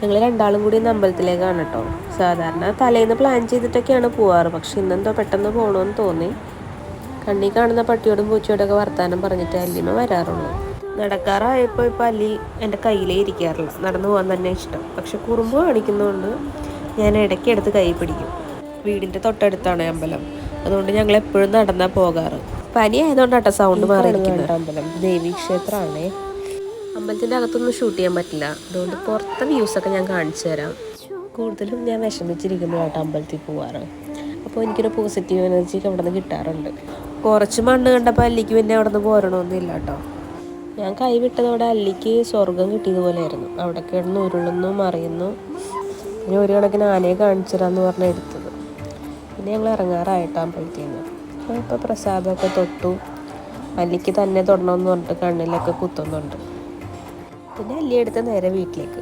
ഞങ്ങൾ രണ്ടാളും കൂടി ഇന്ന് അമ്പലത്തിലേക്കാണ് കേട്ടോ. സാധാരണ തലേന്ന് പ്ലാൻ ചെയ്തിട്ടൊക്കെയാണ് പോവാറ്, പക്ഷെ ഇന്നെന്തോ പെട്ടെന്ന് പോകണമെന്ന് തോന്നി. കണ്ണി കാണുന്ന പട്ടിയോടും പൂച്ചയോടൊക്കെ വർത്താനം പറഞ്ഞിട്ട് അല്ലിമ വരാറുള്ളൂ. നടക്കാറായപ്പോൾ ഇപ്പോൾ അല്ലി എൻ്റെ കയ്യിലേ ഇരിക്കാറില്ല, നടന്നു പോകാൻ തന്നെ ഇഷ്ടം. പക്ഷെ കുറുമ്പ് കാണിക്കുന്നതുകൊണ്ട് ഞാൻ ഇടയ്ക്കെടുത്ത് കൈ പിടിക്കും. വീടിൻ്റെ തൊട്ടടുത്താണ് അമ്പലം, അതുകൊണ്ട് ഞങ്ങൾ എപ്പോഴും നടന്നാ പോകാറ്. പനി ആയതുകൊണ്ടാട്ടോ സൗണ്ട് മാറിയിരിക്കുന്നത്. അമ്പലം ദേവീക്ഷേത്രമാണേ. അമ്പലത്തിൻ്റെ അകത്തൊന്നും ഷൂട്ട് ചെയ്യാൻ പറ്റില്ല, അതുകൊണ്ട് പുറത്തെ വ്യൂസൊക്കെ ഞാൻ കാണിച്ചു തരാം. കൂടുതലും ഞാൻ വിഷമിച്ചിരിക്കുന്നതായിട്ട് അമ്പലത്തിൽ പോവാറ്. അപ്പോൾ എനിക്കൊരു പോസിറ്റീവ് എനർജിക്ക് അവിടെ നിന്ന് കിട്ടാറുണ്ട്. കുറച്ച് മണ്ണ് കണ്ടപ്പോൾ അല്ലിക്ക് പിന്നെ അവിടെ നിന്ന് പോരണമൊന്നുമില്ല കേട്ടോ. ഞാൻ കൈവിട്ടതോടെ അല്ലിക്ക് സ്വർഗം കിട്ടിയതുപോലെയായിരുന്നു. അവിടെ കിടന്ന് ഉരുളുന്നു മറിയുന്നു. പിന്നെ ഒരു കണക്കിന് ആനയെ കാണിച്ചു തരാമെന്ന് പറഞ്ഞ് എടുത്തത്. പിന്നെ ഞങ്ങൾ ഇറങ്ങാറായിട്ടോ അമ്പലത്തിൽ നിന്ന്. ഇപ്പോൾ പ്രസാദമൊക്കെ തൊട്ടു. അല്ലിക്ക് തന്നെ തൊടണമെന്ന് പറഞ്ഞിട്ട് കണ്ണിലൊക്കെ കുത്തുന്നുണ്ട്. പിന്നെ അല്ലി എടുത്ത് നേരെ വീട്ടിലേക്ക്.